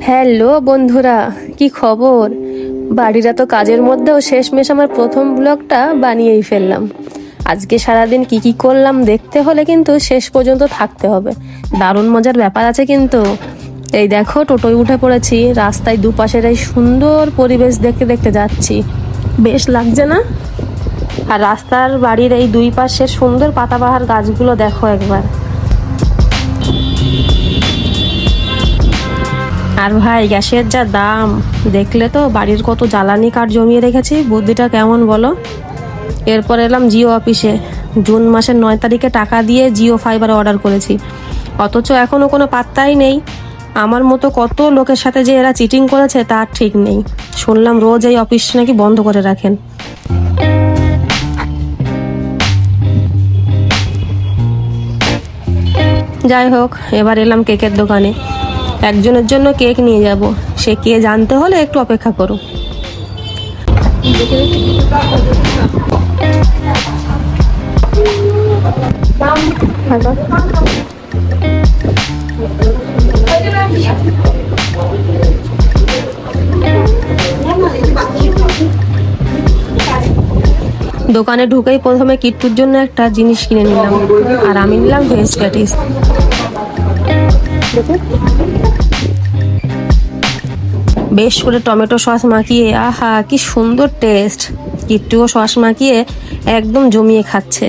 Hello বন্ধুরা, কি খবর? বাড়িরা তো কাজের মধ্যেও শেষমেশ আমার প্রথম ব্লগটা বানিয়েই ফেললাম। আজকে সারাদিন কি কি করলাম দেখতে হলে কিন্তু শেষ পর্যন্ত থাকতে হবে। দারুণ মজার ব্যাপার আছে কিন্তু। এই দেখো, টোটোয় উঠে পড়েছি, রাস্তায় দুপাশের এই সুন্দর পরিবেশ দেখতে দেখতে যাচ্ছি। বেশ লাগছে না? আর রাস্তার বাড়ির এই দুই পাশের সুন্দর পাতাবাহার গাছগুলো দেখো একবার। আর ভাই, গ্যাসের যা দাম দেখলে তো বাড়ির কত জ্বালানি কাঠ জমিয়ে রেখেছি, বুদ্ধিটা কেমন বলো। এরপর এলাম জিও অফিসে। জুন মাসের 9 তারিখে টাকা দিয়ে জিও ফাইবার অর্ডার করেছি, অথচ এখনো কোনো পাত্তাই নেই। আমার মতো কত লোকের সাথে যে এরা চিটিং করেছে তার ঠিক নেই। শুনলাম রোজ এই অফিস নাকি বন্ধ করে রাখেন। যাই হোক, এবার এলাম কেকের দোকানে। একজনের জন্য কেক নিয়ে যাব, সে কে জানতে হলে একটু অপেক্ষা করো। দোকানে ঢুকেই প্রথমে কিট্টুর জন্য একটা জিনিস কিনে নিলাম, আর আমি নিলাম ভেজ প্যাটিস। বেশ করে টমেটো সস মাখিয়ে, আহা কি সুন্দর টেস্ট। কিট্টুও সস মাখিয়ে একদম জমিয়ে খাচ্ছে।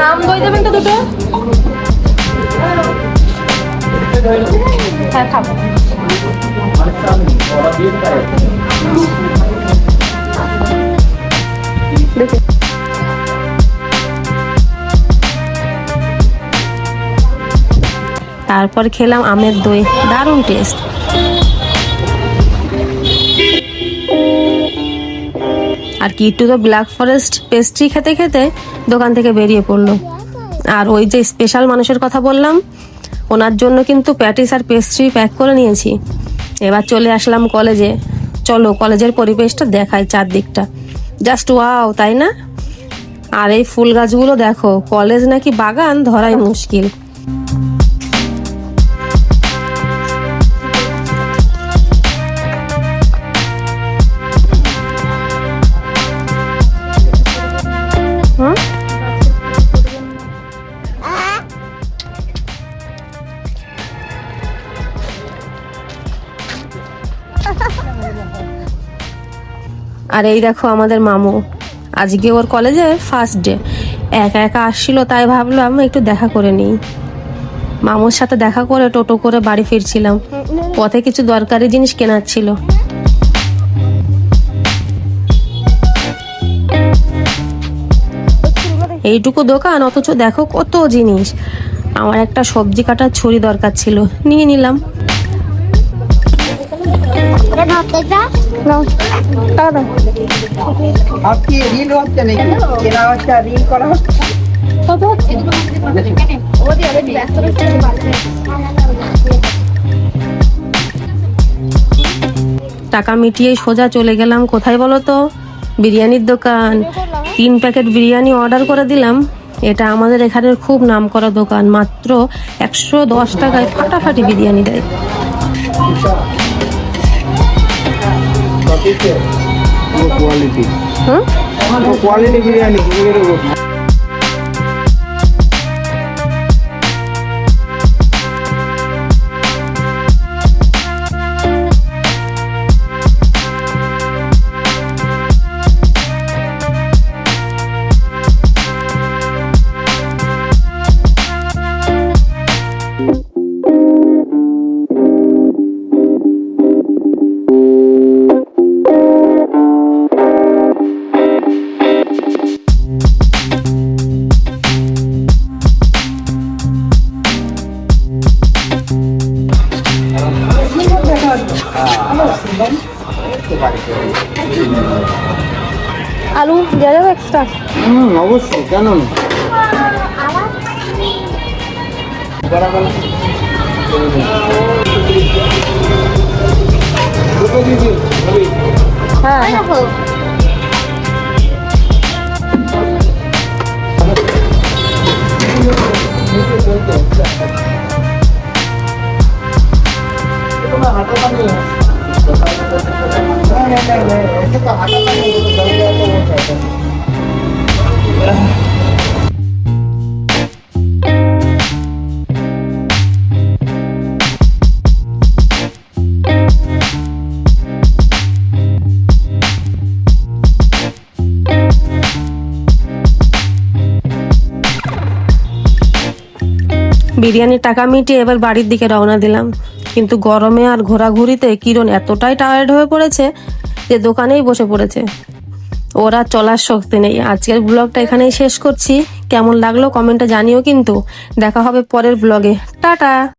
আম দই দেবেন তো দুটো? হ্যাঁ, খাবো। তারপর খেলাম আমের দই, দারুণ টেস্ট। আর কিট্টু তো ব্ল্যাক ফরেস্ট পেস্ট্রি খেতে খেতে দোকান থেকে বেরিয়ে পড়লো। আর ওই যে স্পেশাল মানুষের কথা বললাম, ওনার জন্য কিন্তু প্যাটিস আর পেস্ট্রি প্যাক করে নিয়েছি। এবার চলে আসলাম কলেজে। চলো কলেজের পরিবেশটা দেখাই, চারদিকটা জাস্ট ওয়াও, তাই না? আর এই ফুল গাছগুলো দেখো, কলেজ নাকি বাগান ধরাই মুশকিল। আর এই দেখো আমাদের মামু, আজকে ওর কলেজে ফার্স্ট ডে। একা একা আসছিল, তাই ভাবলাম একটু দেখা করে নিই। মামুর সাথে দেখা করে টোটো করে বাড়ি ফিরছিলাম, পথে কিছু দরকারি জিনিস কেনার ছিল। এইটুকু দোকান, অথচ দেখো কত জিনিস। আমার একটা সবজি কাটার ছুরি দরকার ছিল, নিয়ে নিলাম। টাকা মিটিয়ে সোজা চলে গেলাম কোথায় বলো তো? বিরিয়ানির দোকান। 3 প্যাকেট বিরিয়ানি অর্ডার করে দিলাম। এটা আমাদের এখানের খুব নামকরা দোকান, মাত্র 110 টাকায় ফাটাফাটি বিরিয়ানি দেয়। কোয়ালিটি বিরিয়ানি। আলু দিয়ে যাবে এক্সট্রা? অবশ্যই, কেন না। বিরিয়ানির টাকা মিটিয়ে এবার বাড়ির দিকে রওনা দিলাম, কিন্তু গরমে আর ঘোরাঘুরিতে কিরণ এতটাই টায়ার্ড হয়ে পড়েছে যে দোকানেই বসে পড়েছে। ওরা চলার শক্তি নেই। আজকের ব্লগটা এখানেই শেষ করছি। কেমন লাগলো কমেন্টে জানিও কিন্তু। দেখা হবে পরের ব্লগে। টাটা।